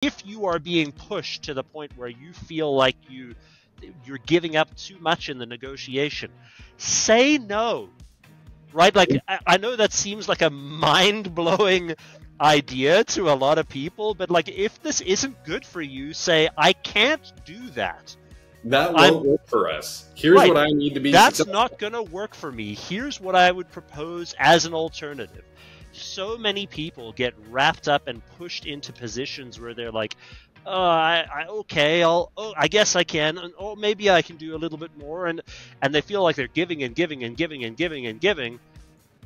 if you are being pushed to the point where you feel like you're giving up too much in the negotiation, say no. Right? Like, I know that seems like a mind-blowing idea to a lot of people, but like, if this isn't good for you, say, I can't do that. That won't work for us. Here's right. what I need to be That's successful. not going to work for me. Here's what I would propose as an alternative. So many people get wrapped up and pushed into positions where they're like, I guess I can, and maybe I can do a little bit more, and they feel like they're giving and giving and giving and giving and giving.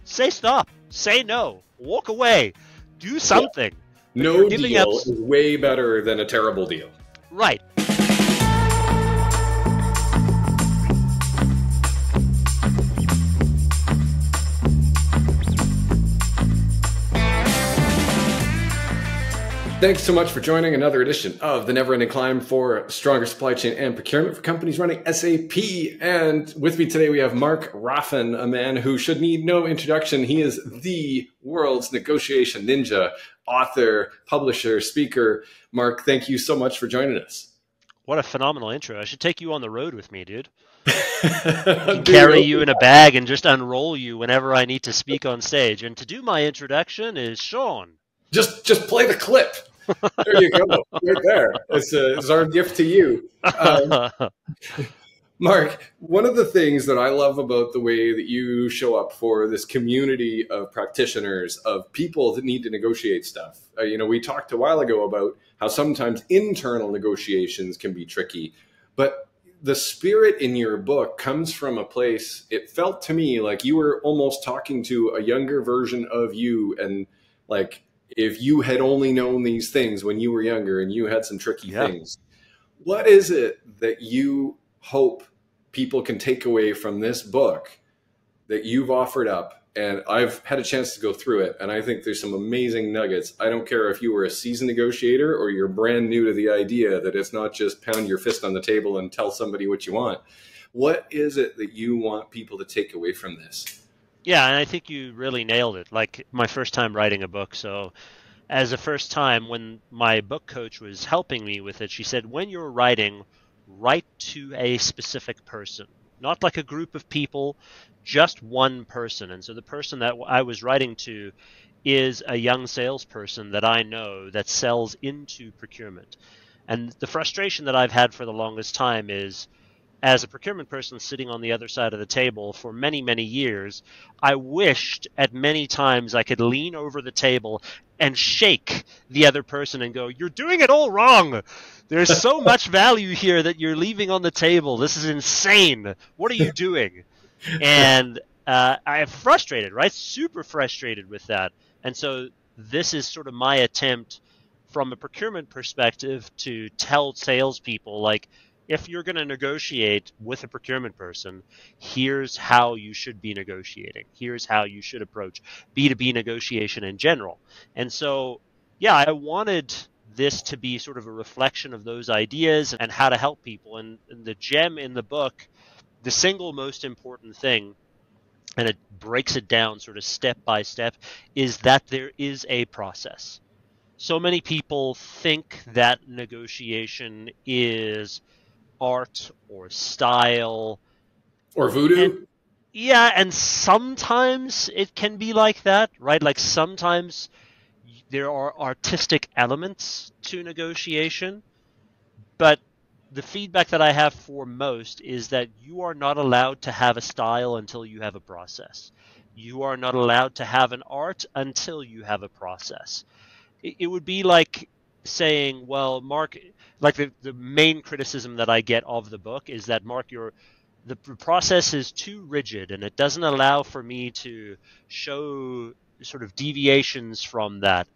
Say stop. Say no. Walk away. Do something. Yeah. No deal is way better than a terrible deal. Right. Thanks so much for joining another edition of the Never Ending Climb for Stronger Supply Chain and Procurement for companies running SAP. And with me today, we have Mark Raffan, a man who should need no introduction. He is the world's negotiation ninja, author, publisher, speaker. Mark, thank you so much for joining us. What a phenomenal intro. I should take you on the road with me, dude. I can carry you in a bag and just unroll you whenever I need to speak on stage. And to do my introduction is Sean. Just play the clip. There you go. Right there. It's our gift to you. Mark, one of the things that I love about the way that you show up for this community of practitioners, of people that need to negotiate stuff. We talked a while ago about how sometimes internal negotiations can be tricky, but the spirit in your book comes from a place, it felt to me like you were almost talking to a younger version of you, and like, if you had only known these things when you were younger and you had some tricky things. What is it that you hope people can take away from this book that you've offered up? And I've had a chance to go through it, and I think there's some amazing nuggets. I don't care if you were a seasoned negotiator or you're brand new to the idea that it's not just pound your fist on the table and tell somebody what you want. What is it that you want people to take away from this? Yeah, and I think you really nailed it. Like, my first time writing a book. So as a first time, when my book coach was helping me with it, she said, when you're writing, write to a specific person, not like a group of people, just one person. And so the person that I was writing to is a young salesperson that I know that sells into procurement. And the frustration that I've had for the longest time is, as a procurement person sitting on the other side of the table for many, many years, I wished at many times I could lean over the table and shake the other person and go, "You're doing it all wrong. There's so much value here that you're leaving on the table. This is insane. What are you doing?" And I'm frustrated, right? Super frustrated with that. And so this is sort of my attempt from a procurement perspective to tell salespeople, like, if you're going to negotiate with a procurement person, here's how you should be negotiating. Here's how you should approach B2B negotiation in general. And so, yeah, I wanted this to be sort of a reflection of those ideas and how to help people. And the gem in the book, the single most important thing, and it breaks it down sort of step by step, is that there is a process. So many people think that negotiation is art or style or voodoo. And sometimes it can be like that, right? Like, sometimes there are artistic elements to negotiation, but the feedback that I have for most is that you are not allowed to have a style until you have a process. You are not allowed to have an art until you have a process. It would be like saying, well, Mark, like the main criticism that I get of the book is that, Mark, the process is too rigid and it doesn't allow for me to show sort of deviations from that.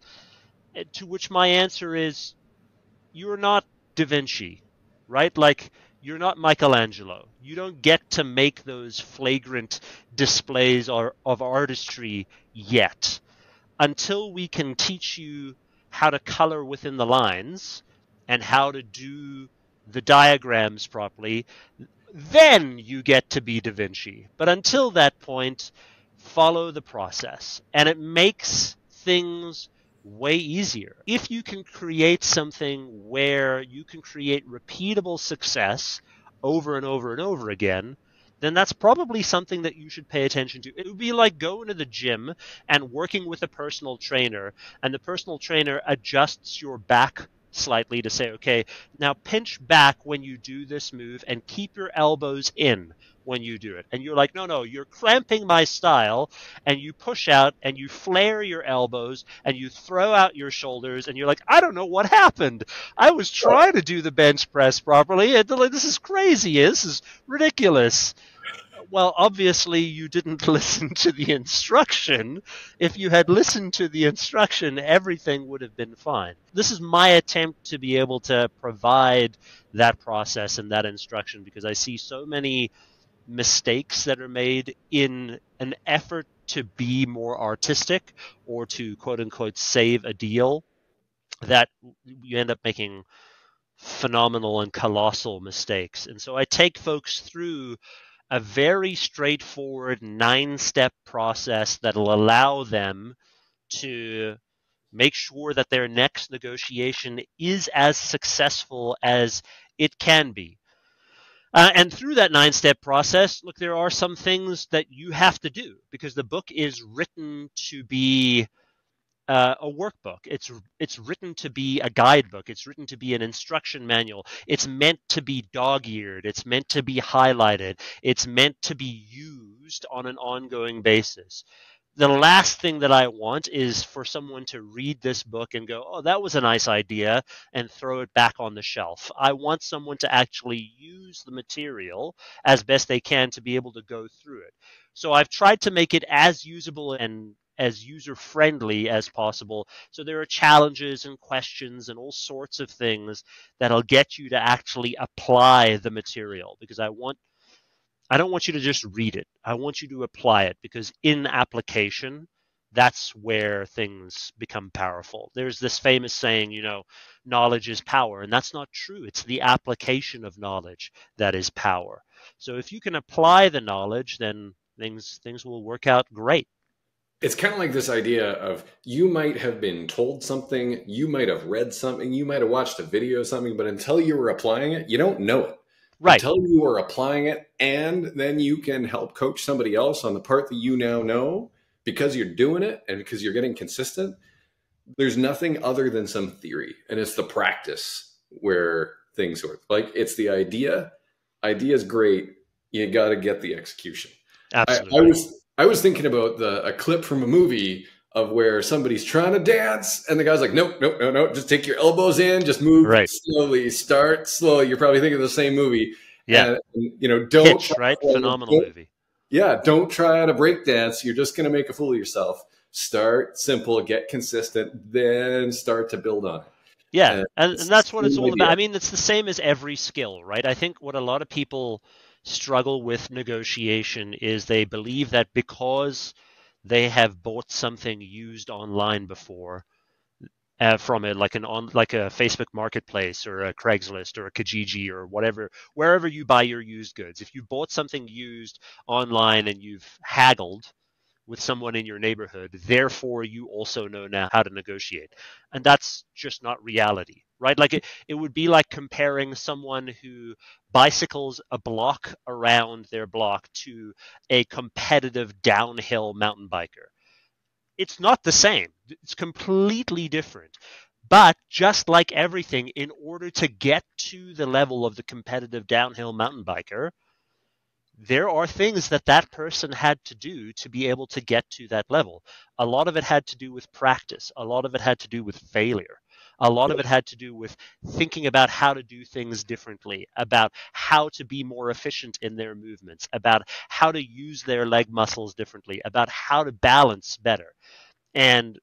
To which my answer is, you're not Da Vinci, right? Like, you're not Michelangelo. You don't get to make those flagrant displays of artistry yet. Until we can teach you how to color within the lines and how to do the diagrams properly, then you get to be Da Vinci. But until that point, follow the process. And it makes things way easier. If you can create something where you can create repeatable success over and over and over again, then that's probably something that you should pay attention to. It would be like going to the gym and working with a personal trainer, and the personal trainer adjusts your back slightly to say, okay, now pinch back when you do this move and keep your elbows in when you do it. And you're like, no, no, you're cramping my style, and you push out and you flare your elbows and you throw out your shoulders, and you're like, I don't know what happened. I was trying to do the bench press properly, and like, this is crazy. This is ridiculous. Well, obviously you didn't listen to the instruction. If you had listened to the instruction, everything would have been fine. This is my attempt to be able to provide that process and that instruction, because I see so many mistakes that are made in an effort to be more artistic or to quote unquote save a deal, that you end up making phenomenal and colossal mistakes. And so I take folks through a very straightforward 9-step process that'll allow them to make sure that their next negotiation is as successful as it can be. And through that 9-step process, look, there are some things that you have to do, because the book is written to be a workbook. It's written to be a guidebook. It's written to be an instruction manual. It's meant to be dog-eared. It's meant to be highlighted. It's meant to be used on an ongoing basis. The last thing that I want is for someone to read this book and go, oh, that was a nice idea, and throw it back on the shelf. I want someone to actually use the material as best they can to be able to go through it. So I've tried to make it as usable and as user-friendly as possible. So there are challenges and questions and all sorts of things that'll get you to actually apply the material, because I don't want you to just read it. I want you to apply it, because in application, that's where things become powerful. There's this famous saying, knowledge is power, and that's not true. It's the application of knowledge that is power. So if you can apply the knowledge, then things will work out great. It's kind of like this idea of, you might have been told something, you might have read something, you might have watched a video of something, but until you were applying it, you don't know it. Right. Until you are applying it, and then you can help coach somebody else on the part that you now know, because you're doing it and because you're getting consistent. There's nothing other than some theory, and it's the practice where things work. Like, it's the idea. Idea is great. You got to get the execution. Absolutely. I was thinking about a clip from a movie of where somebody's trying to dance and the guy's like, nope, nope, no, no, just take your elbows in, just move slowly, start slowly. You're probably thinking of the same movie. Yeah. And, don't Hitch, right? Phenomenal movie. Yeah. Don't try to break dance. You're just going to make a fool of yourself. Start simple, get consistent, then start to build on it. Yeah. And that's what it's all about. I mean, it's the same as every skill, right? I think what a lot of people struggle with negotiation is they believe that because they have bought something used online before, from it, like a Facebook Marketplace or a Craigslist or a Kijiji or whatever, wherever you buy your used goods. If you bought something used online and you've haggled with someone in your neighborhood, therefore you also know now how to negotiate. And that's just not reality, right? Like it would be like comparing someone who bicycles a block around their block to a competitive downhill mountain biker. It's not the same. It's completely different. But just like everything, in order to get to the level of the competitive downhill mountain biker, there are things that that person had to do to be able to get to that level. A lot of it had to do with practice. A lot of it had to do with failure. A lot of it had to do with thinking about how to do things differently, about how to be more efficient in their movements, about how to use their leg muscles differently, about how to balance better. And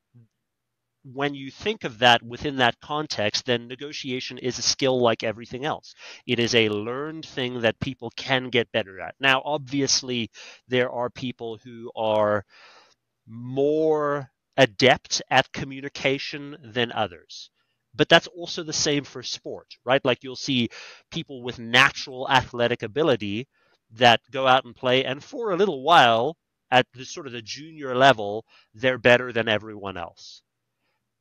when you think of that within that context, then negotiation is a skill like everything else. It is a learned thing that people can get better at. Now, obviously, there are people who are more adept at communication than others. But that's also the same for sport, right? Like you'll see people with natural athletic ability that go out and play, and for a little while, at the sort of the junior level, they're better than everyone else.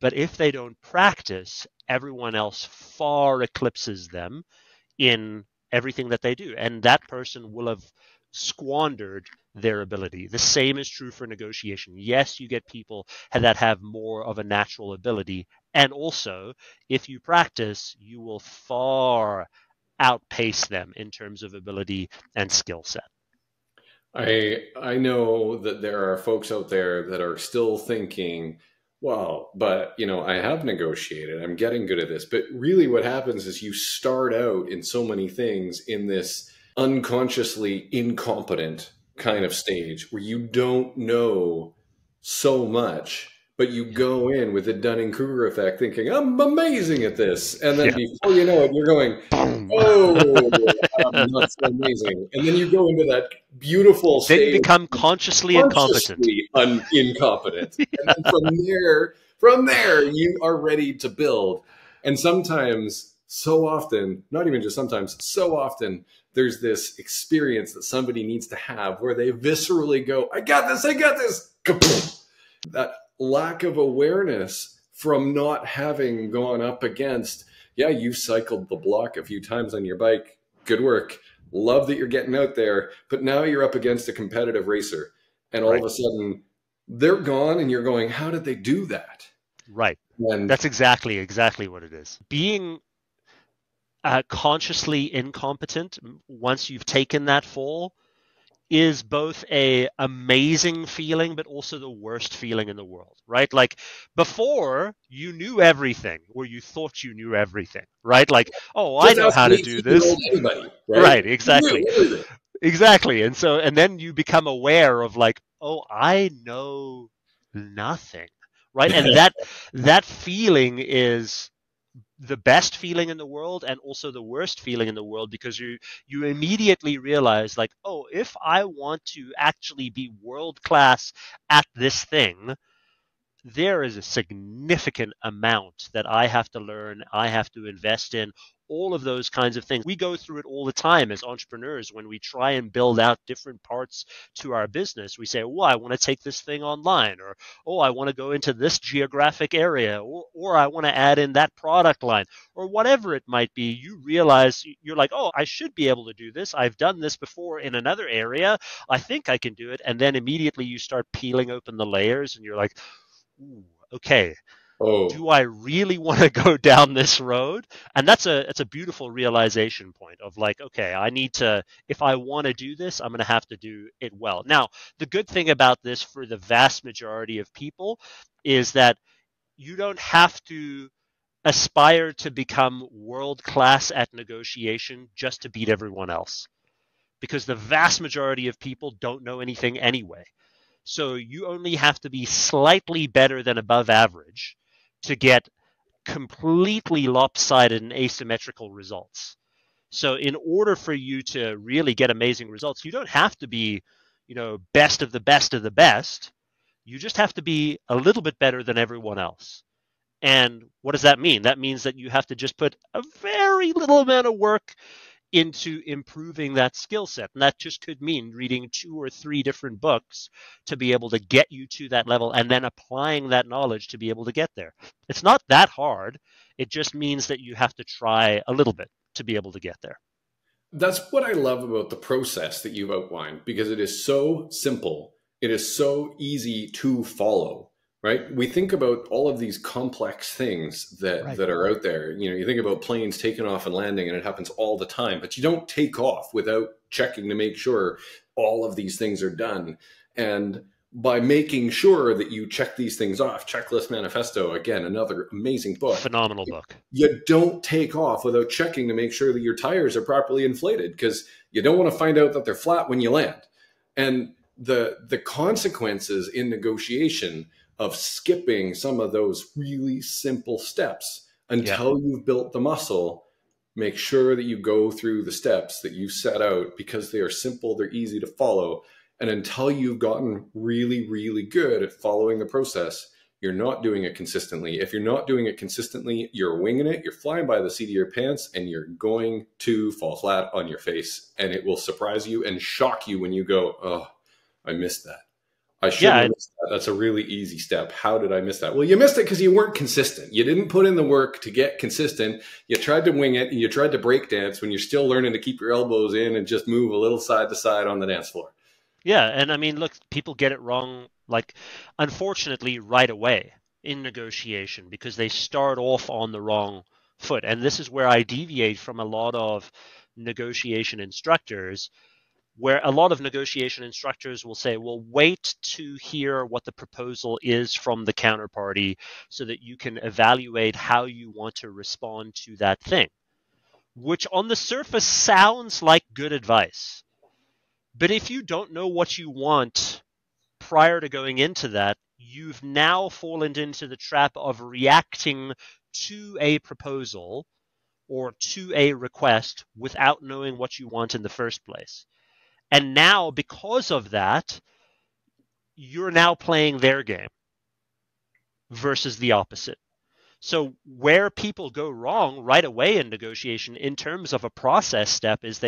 But if they don't practice, everyone else far eclipses them in everything that they do. And that person will have squandered their ability. The same is true for negotiation. Yes, you get people that have more of a natural ability. And also, if you practice, you will far outpace them in terms of ability and skill set. I know that there are folks out there that are still thinking, well, but I have negotiated. I'm getting good at this. But really what happens is you start out in so many things in this unconsciously incompetent kind of stage where you don't know so much, but you go in with the Dunning-Kruger effect thinking, I'm amazing at this. And then Yeah. before you know it, you're going, oh, I'm not so amazing. And then you go into that beautiful Then you state become of consciously incompetent. incompetent. And then from there, you are ready to build. And sometimes, so often, not even just sometimes, so often, there's this experience that somebody needs to have where they viscerally go, I got this, kaboom! That lack of awareness from not having gone up against, yeah, you cycled the block a few times on your bike. Good work. Love that you're getting out there. But now you're up against a competitive racer. And all Right. of a sudden, they're gone and you're going, how did they do that? Right. And That's exactly what it is. Being consciously incompetent, once you've taken that fall, is both a amazing feeling, but also the worst feeling in the world, right? Like before you knew everything, or you thought you knew everything, right? Like, oh, I just know ask how an to do 18-year-old this. anybody, right? Right, exactly. What is it? Exactly. And then you become aware of like, oh, I know nothing. Right? And that feeling is the best feeling in the world and also the worst feeling in the world, because you immediately realize like, oh, if I want to actually be world class at this thing, there is a significant amount that I have to learn, I have to invest in, all of those kinds of things. We go through it all the time as entrepreneurs when we try and build out different parts to our business. We say, oh, I want to take this thing online, or, oh, I want to go into this geographic area, or I want to add in that product line, or whatever it might be. You realize you're like, oh, I should be able to do this. I've done this before in another area. I think I can do it. And then immediately you start peeling open the layers and you're like, ooh, okay, Oh, do I really want to go down this road? And it's a beautiful realization point of like, okay, I need to, if I want to do this, I'm going to have to do it well. Now, the good thing about this for the vast majority of people is that you don't have to aspire to become world class at negotiation just to beat everyone else, because the vast majority of people don't know anything anyway. So you only have to be slightly better than above average to get completely lopsided and asymmetrical results. So in order for you to really get amazing results, you don't have to be, best of the best of the best. You just have to be a little bit better than everyone else. And what does that mean? That means that you have to just put a very little amount of work into improving that skill set. And that just could mean reading 2 or 3 different books to be able to get you to that level, and then applying that knowledge to be able to get there. It's not that hard. It just means that you have to try a little bit to be able to get there. that's what I love about the process that you've outlined, because it is so simple. It is so easy to follow, right? We think about all of these complex things Right. that are out there. You think about planes taking off and landing, and it happens all the time, but you don't take off without checking to make sure all of these things are done. And by making sure that you check these things off, Checklist Manifesto, again, another amazing book, Phenomenal book. you don't take off without checking to make sure that your tires are properly inflated, because you don't want to find out that they're flat when you land. And the consequences in negotiation of skipping some of those really simple steps Yeah. until you've built the muscle, make sure that you go through the steps that you set out, because they are simple, they're easy to follow. And until you've gotten really, really good at following the process, you're not doing it consistently. If you're not doing it consistently, you're winging it, you're flying by the seat of your pants, and you're going to fall flat on your face. And it will surprise you and shock you when you go, oh, I missed that. I shouldn't Yeah, have missed that. That's a really easy step. How did I miss that? Well, you missed it because you weren't consistent. You didn't put in the work to get consistent. You tried to wing it and you tried to break dance when you're still learning to keep your elbows in and just move a little side to side on the dance floor. yeah, and I mean, look, people get it wrong, like, unfortunately, right away in negotiation because they start off on the wrong foot. And this is where I deviate from a lot of negotiation instructors, where a lot of negotiation instructors will say, well, wait to hear what the proposal is from the counterparty so that you can evaluate how you want to respond to that thing, which on the surface sounds like good advice. But if you don't know what you want prior to going into that, you've now fallen into the trap of reacting to a proposal or to a request without knowing what you want in the first place. And now, because of that, you're now playing their game versus the opposite. So, where people go wrong right away in negotiation in terms of a process step is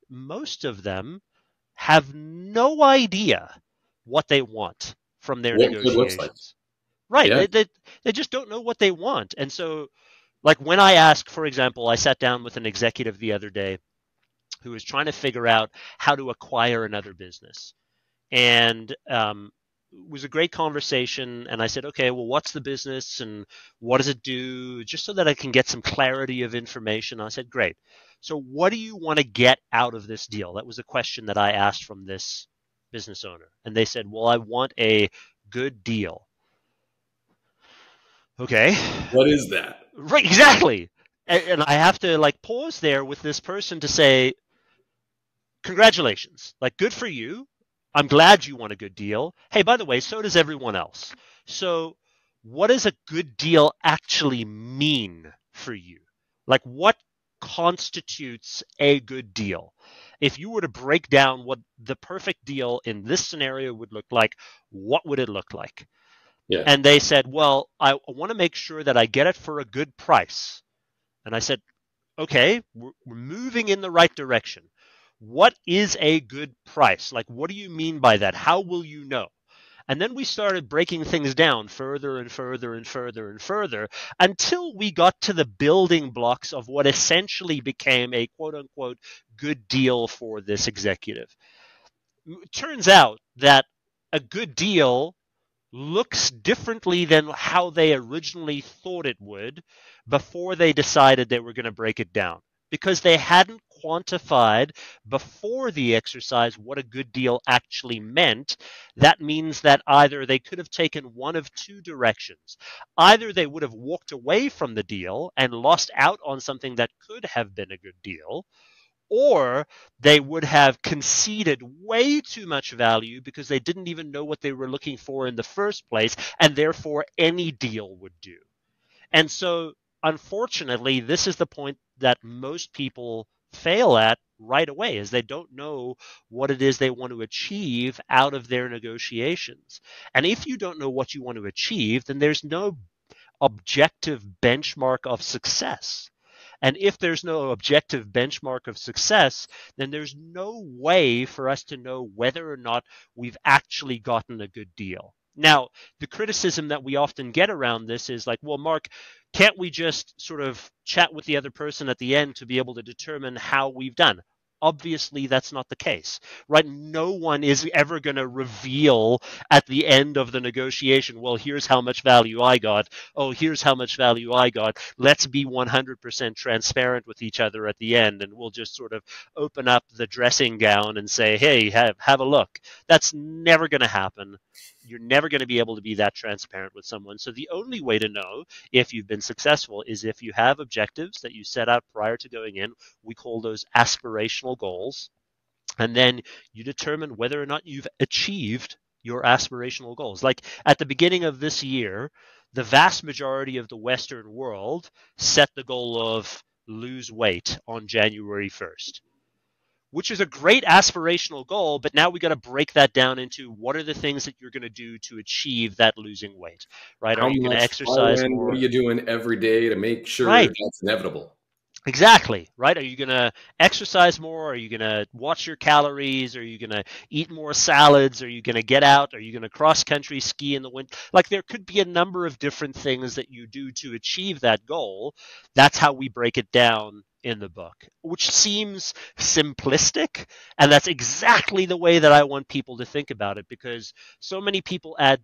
most of them have no idea what they want from their What good looks like. negotiations. Right. Yeah. They just don't know what they want. And so, like when I ask, for example, I sat down with an executive the other day who was trying to figure out how to acquire another business. And it was a great conversation. And I said, okay, well, what's the business and what does it do? Just so that I can get some clarity of information. I said, great. So what do you want to get out of this deal? That was a question that I asked from this business owner. And they said, well, I want a good deal. Okay. What is that? Right, exactly. And I have to like pause there with this person to say, congratulations, like good for you. I'm glad you want a good deal. Hey, by the way, so does everyone else. So what does a good deal actually mean for you? Like what constitutes a good deal? If you were to break down what the perfect deal in this scenario would look like, what would it look like? Yeah. And they said, well, I want to make sure that I get it for a good price. And I said, okay, we're moving in the right direction. What is a good price? Like, what do you mean by that? How will you know? And then we started breaking things down further and further and further and further until we got to the building blocks of what essentially became a quote unquote good deal for this executive. It turns out that a good deal looks differently than how they originally thought it would before they decided they were going to break it down, because they hadn't quantified before the exercise what a good deal actually meant. That means that either they could have taken one of two directions. Either they would have walked away from the deal and lost out on something that could have been a good deal, or they would have conceded way too much value because they didn't even know what they were looking for in the first place, and therefore any deal would do. And so, unfortunately, this is the point that most people fail at right away, is they don't know what it is they want to achieve out of their negotiations. And if you don't know what you want to achieve, then there's no objective benchmark of success. And if there's no objective benchmark of success, then there's no way for us to know whether or not we've actually gotten a good deal. Now, the criticism that we often get around this is like, well, Mark, can't we just sort of chat with the other person at the end to be able to determine how we've done? Obviously, that's not the case, right? No one is ever going to reveal at the end of the negotiation, well, here's how much value I got. Oh, here's how much value I got. Let's be 100% transparent with each other at the end, and we'll just sort of open up the dressing gown and say, hey, have a look. That's never going to happen. You're never going to be able to be that transparent with someone. So the only way to know if you've been successful is if you have objectives that you set out prior to going in. We call those aspirational goals. And then you determine whether or not you've achieved your aspirational goals. Like at the beginning of this year, the vast majority of the Western world set the goal of lose weight on January 1st. Which is a great aspirational goal, but now we got to break that down into what are the things that you're going to do to achieve that losing weight, right? Are How you going to much, why, exercise when, what are more? you doing every day to make sure Right. that's inevitable? Exactly, right? Are you going to exercise more? Are you going to watch your calories? Are you going to eat more salads? Are you going to get out? Are you going to cross country ski in the winter? Like there could be a number of different things that you do to achieve that goal. That's how we break it down in the book, which seems simplistic. And that's exactly the way that I want people to think about it, because so many people add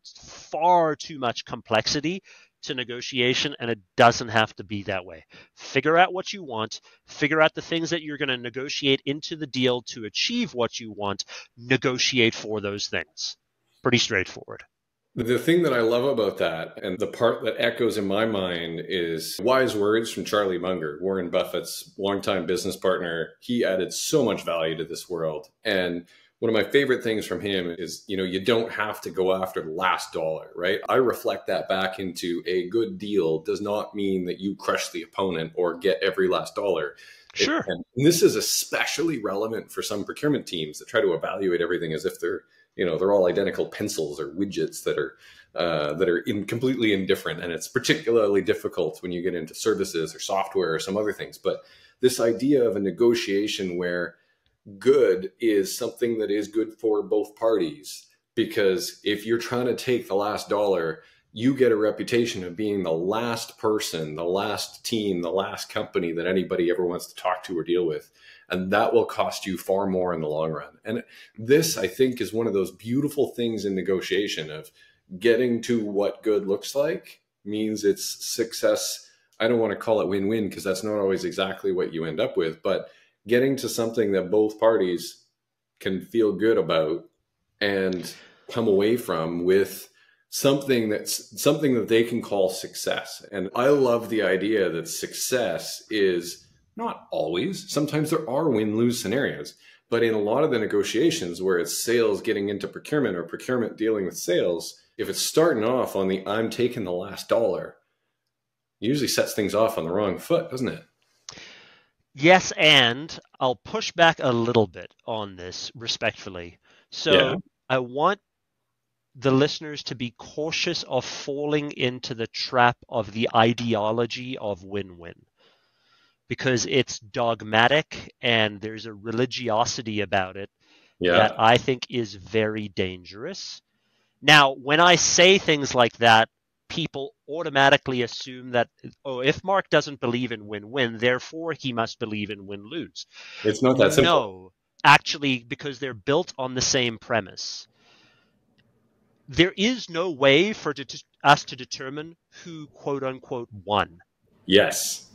far too much complexity to negotiation, and it doesn't have to be that way. Figure out what you want, figure out the things that you're going to negotiate into the deal to achieve what you want, negotiate for those things. Pretty straightforward. The thing that I love about that, and the part that echoes in my mind, is wise words from Charlie Munger, Warren Buffett's longtime business partner. He added so much value to this world. And one of my favorite things from him is, you don't have to go after the last dollar, right? I reflect that back into a good deal does not mean that you crush the opponent or get every last dollar. Sure. And this is especially relevant for some procurement teams that try to evaluate everything as if they're all identical pencils or widgets that are completely indifferent. And it's particularly difficult when you get into services or software or some other things. But this idea of a negotiation where good is something that is good for both parties, because if you're trying to take the last dollar, you get a reputation of being the last person, the last team, the last company that anybody ever wants to talk to or deal with. And that will cost you far more in the long run. And this, I think, is one of those beautiful things in negotiation of getting to what good looks like means it's success. I don't want to call it win-win because that's not always exactly what you end up with, but getting to something that both parties can feel good about and come away from with something that they can call success. And I love the idea that success is not always. Sometimes there are win-lose scenarios, but in a lot of the negotiations where it's sales getting into procurement or procurement dealing with sales, if it's starting off on the I'm taking the last dollar, it usually sets things off on the wrong foot, doesn't it? Yes, and I'll push back a little bit on this respectfully. So Yeah. I want the listeners to be cautious of falling into the trap of the ideology of win-win, because it's dogmatic and there's a religiosity about it that Yeah. I think is very dangerous. Now, when I say things like that, people automatically assume that, oh, if Mark doesn't believe in win-win, therefore he must believe in win-lose. It's not that simple. No, actually, because they're built on the same premise. There is no way for us to determine who, quote unquote, won. Yes.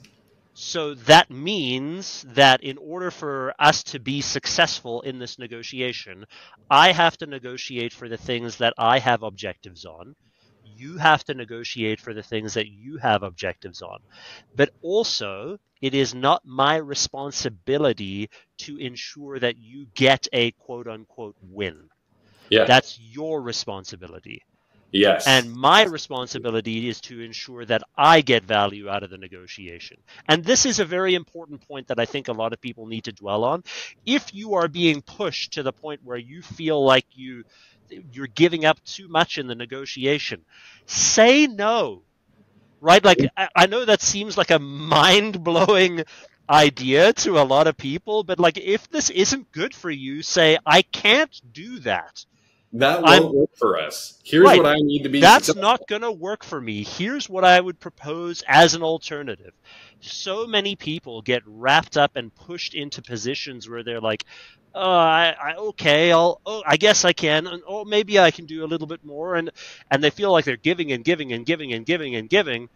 So that means that in order for us to be successful in this negotiation, I have to negotiate for the things that I have objectives on. You have to negotiate for the things that you have objectives on. But also, it is not my responsibility to ensure that you get a quote unquote win. Yeah. That's your responsibility. Yes. And my responsibility is to ensure that I get value out of the negotiation. And this is a very important point that I think a lot of people need to dwell on. If you are being pushed to the point where you feel like you're giving up too much in the negotiation, say no. Right? Like, I know that seems like a mind-blowing idea to a lot of people, but like, if this isn't good for you, say, I can't do that. That won't work for us. Here's Right. what I need to be That's successful. not going to work for me. Here's what I would propose as an alternative. So many people get wrapped up and pushed into positions where they're like, I guess I can, and maybe I can do a little bit more, and they feel like they're giving and giving and giving and giving and giving.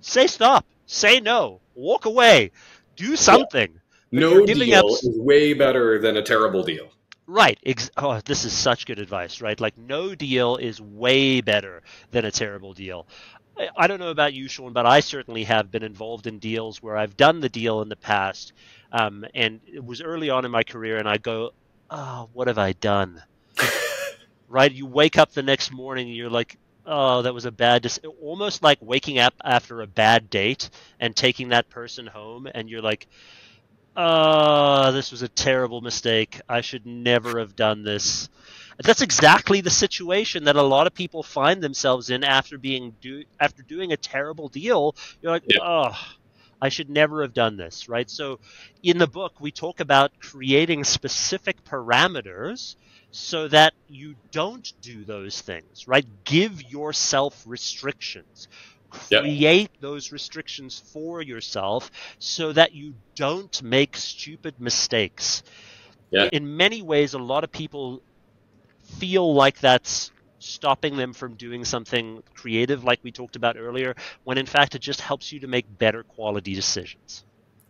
Say stop. Say no. Walk away. Do something. Yeah. No deal is way better than a terrible deal. Right. This is such good advice, right? Like, no deal is way better than a terrible deal. I don't know about you, Sean, but I certainly have been involved in deals where I've done the deal in the past, and it was early on in my career, and I go, oh, what have I done? Right? You wake up the next morning, and you're like, oh, that was a bad decision. Almost like waking up after a bad date and taking that person home, and you're like, this was a terrible mistake. I should never have done this. That's exactly the situation that a lot of people find themselves in after doing a terrible deal. You're like, I should never have done this, right? So in the book, we talk about creating specific parameters so that you don't do those things, right? Give yourself restrictions. Yeah. Create those restrictions for yourself so that you don't make stupid mistakes. Yeah. In many ways, a lot of people feel like that's stopping them from doing something creative, like we talked about earlier, when in fact it just helps you to make better quality decisions.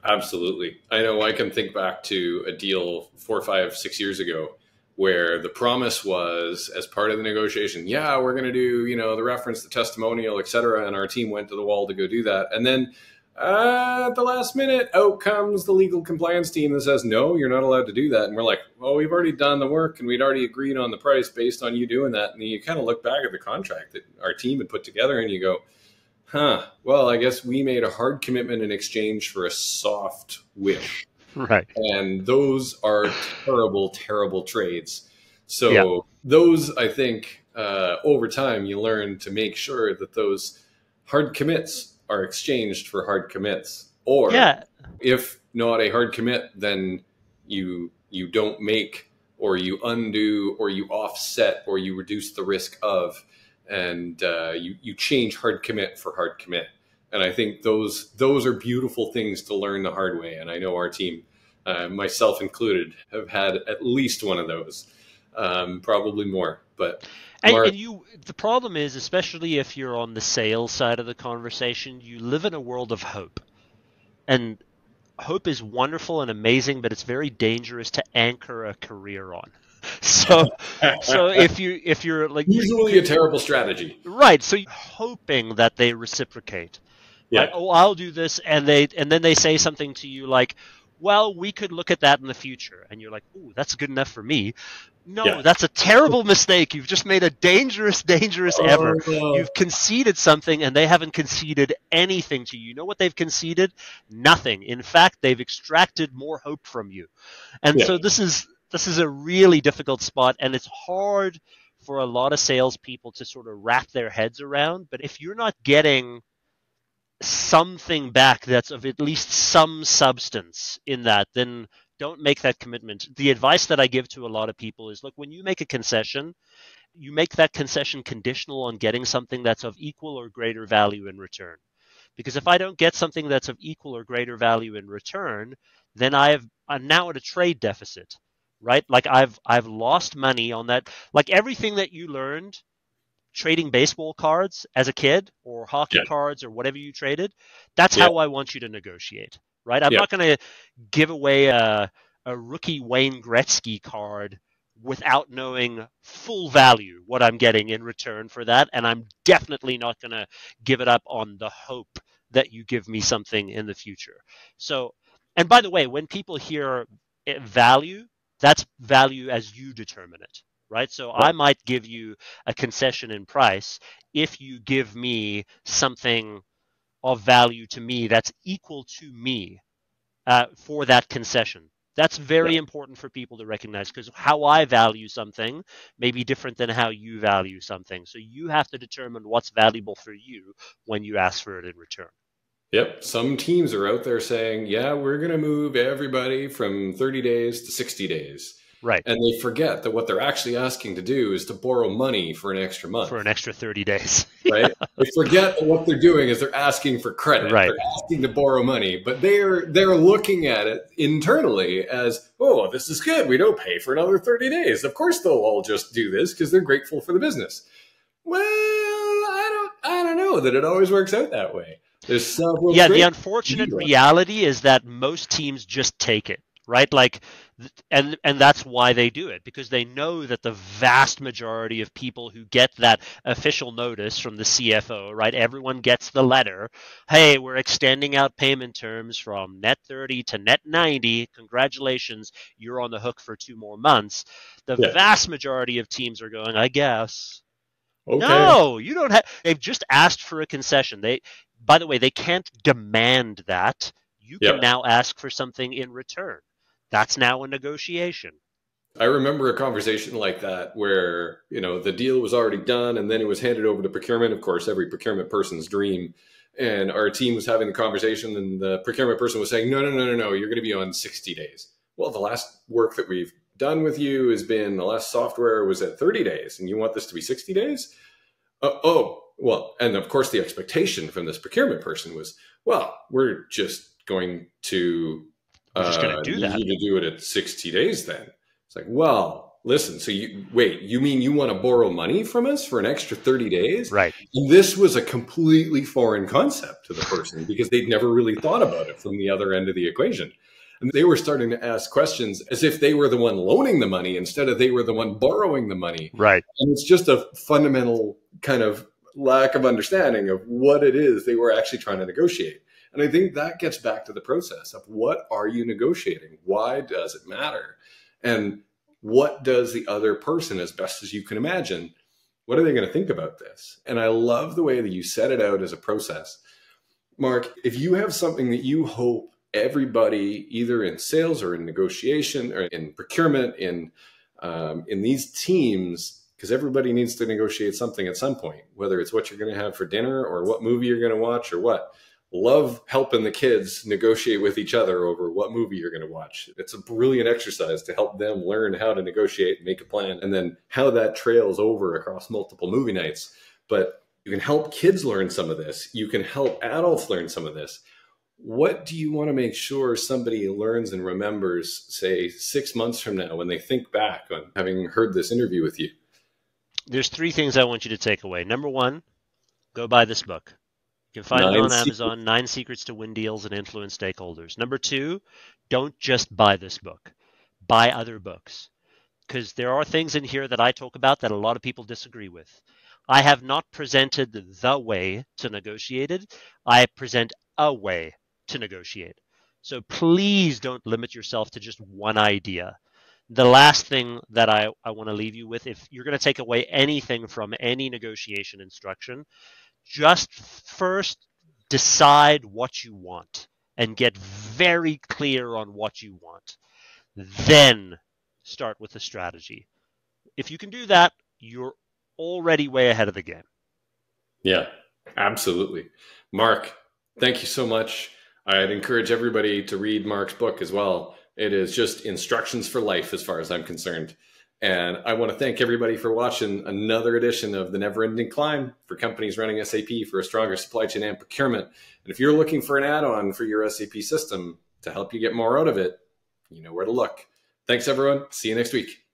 Absolutely. I know I can think back to a deal 4, 5, 6 years ago where the promise was, as part of the negotiation, yeah, we're going to do, the reference, the testimonial, et cetera. And our team went to the wall to go do that. And then at the last minute, out comes the legal compliance team that says, no, you're not allowed to do that. And we're like, well, we've already done the work and we'd already agreed on the price based on you doing that. And you kind of look back at the contract that our team had put together and you go, well, I guess we made a hard commitment in exchange for a soft wish. Right. And those are terrible, terrible trades. So Yeah. those, I think, over time, you learn to make sure that those hard commits are exchanged for hard commits. Or Yeah. if not a hard commit, then you don't make, or you undo, or you offset, or you reduce the risk of, and you change hard commit for hard commit. And I think those are beautiful things to learn the hard way. And I know our team, myself included, have had at least one of those, probably more. But Mark, the problem is, especially if you're on the sales side of the conversation, you live in a world of hope. And hope is wonderful and amazing, but it's very dangerous to anchor a career on. So if you're like usually a terrible strategy, right? So you're hoping that they reciprocate, right? yeah, Oh, I'll do this, and then they say something to you like, "Well, we could look at that in the future," and you're like, "Ooh, that's good enough for me." No, yeah. that's a terrible mistake. You've just made a dangerous error. You've conceded something, and they haven't conceded anything to you. You know what they've conceded? Nothing. In fact, they've extracted more hope from you. And so this is a really difficult spot, and it's hard for a lot of salespeople to sort of wrap their heads around. But if you're not getting something back that's of at least some substance in that, then don't make that commitment. The advice that I give to a lot of people is, look, when you make a concession, you make that concession conditional on getting something that's of equal or greater value in return. Because if I don't get something that's of equal or greater value in return, then I'm now at a trade deficit, right? Like I've lost money on that. Like everything that you learned trading baseball cards as a kid or hockey Yeah, cards or whatever you traded, that's yeah, how I want you to negotiate, right? I'm yeah, not going to give away a rookie Wayne Gretzky card without knowing full value what I'm getting in return for that. And I'm definitely not going to give it up on the hope that you give me something in the future. So, and by the way, when people hear value, that's value as you determine it, right? So I might give you a concession in price if you give me something of value to me that's equal to me for that concession. That's yeah. very important for people to recognize because how I value something may be different than how you value something. So you have to determine what's valuable for you when you ask for it in return. Yep. Some teams are out there saying, yeah, we're going to move everybody from 30 days to 60 days. Right. And they forget that what they're actually asking to do is to borrow money for an extra month. For an extra 30 days. Right? They forget that what they're doing is they're asking for credit. Right. They're asking to borrow money, but they're looking at it internally as, oh, this is good. We don't pay for another 30 days. Of course they'll all just do this because they're grateful for the business. Well, I don't know that it always works out that way. There's several. Yeah, the unfortunate reality is that most teams just take it, right? Like, and that's why they do it, because they know that the vast majority of people who get that official notice from the CFO, right? Everyone gets the letter. Hey, we're extending out payment terms from net 30 to net 90. Congratulations, you're on the hook for 2 more months. The vast majority of teams are going, I guess. Okay. No, you don't have. They've just asked for a concession. By the way, they can't demand that. You can now ask for something in return. That's now a negotiation. I remember a conversation like that where, the deal was already done and then it was handed over to procurement. Of course, every procurement person's dream And our team was having the conversation, and the procurement person was saying, no, you're going to be on 60 days. Well, the last work that we've done with you has been, the last software was at 30 days, and you want this to be 60 days? Well, and of course the expectation from this procurement person was, well, we're just going to do need that. you to do it at 60 days then. It's like, well, listen, so you mean you want to borrow money from us for an extra 30 days? Right. And this was a completely foreign concept to the person because they'd never really thought about it from the other end of the equation. And they were starting to ask questions as if they were the one loaning the money instead of they were the one borrowing the money. Right. And it's just a fundamental kind of lack of understanding of what it is they were actually trying to negotiate. And I think that gets back to the process of what are you negotiating? Why does it matter? And what does the other person, as best as you can imagine, what are they going to think about this? And I love the way that you set it out as a process. Mark, if you have something that you hope everybody, either in sales or in negotiation or in procurement, in these teams, because everybody needs to negotiate something at some point, whether it's what you're going to have for dinner or what movie you're going to watch or what. Love helping the kids negotiate with each other over what movie you're going to watch. It's a brilliant exercise to help them learn how to negotiate, make a plan, and then how that trails over across multiple movie nights. But you can help kids learn some of this. You can help adults learn some of this. What do you want to make sure somebody learns and remembers, say, 6 months from now when they think back on having heard this interview with you? There's 3 things I want you to take away. Number 1, go buy this book. You can find it on Amazon, 9 Secrets to Win Deals and Influence Stakeholders. Number 2, don't just buy this book. Buy other books. Because there are things in here that I talk about that a lot of people disagree with. I have not presented the way to negotiate it. I present a way to negotiate. So please don't limit yourself to just one idea. The last thing that I want to leave you with, if you're going to take away anything from any negotiation instruction, just first decide what you want and get very clear on what you want. Then start with the strategy. If you can do that, you're already way ahead of the game. Yeah, absolutely. Mark, thank you so much. I'd encourage everybody to read Mark's book as well. It is just instructions for life as far as I'm concerned. And I want to thank everybody for watching another edition of The Never Ending Climb for companies running SAP for a stronger supply chain and procurement. And if you're looking for an add-on for your SAP system to help you get more out of it, you know where to look. Thanks, everyone. See you next week.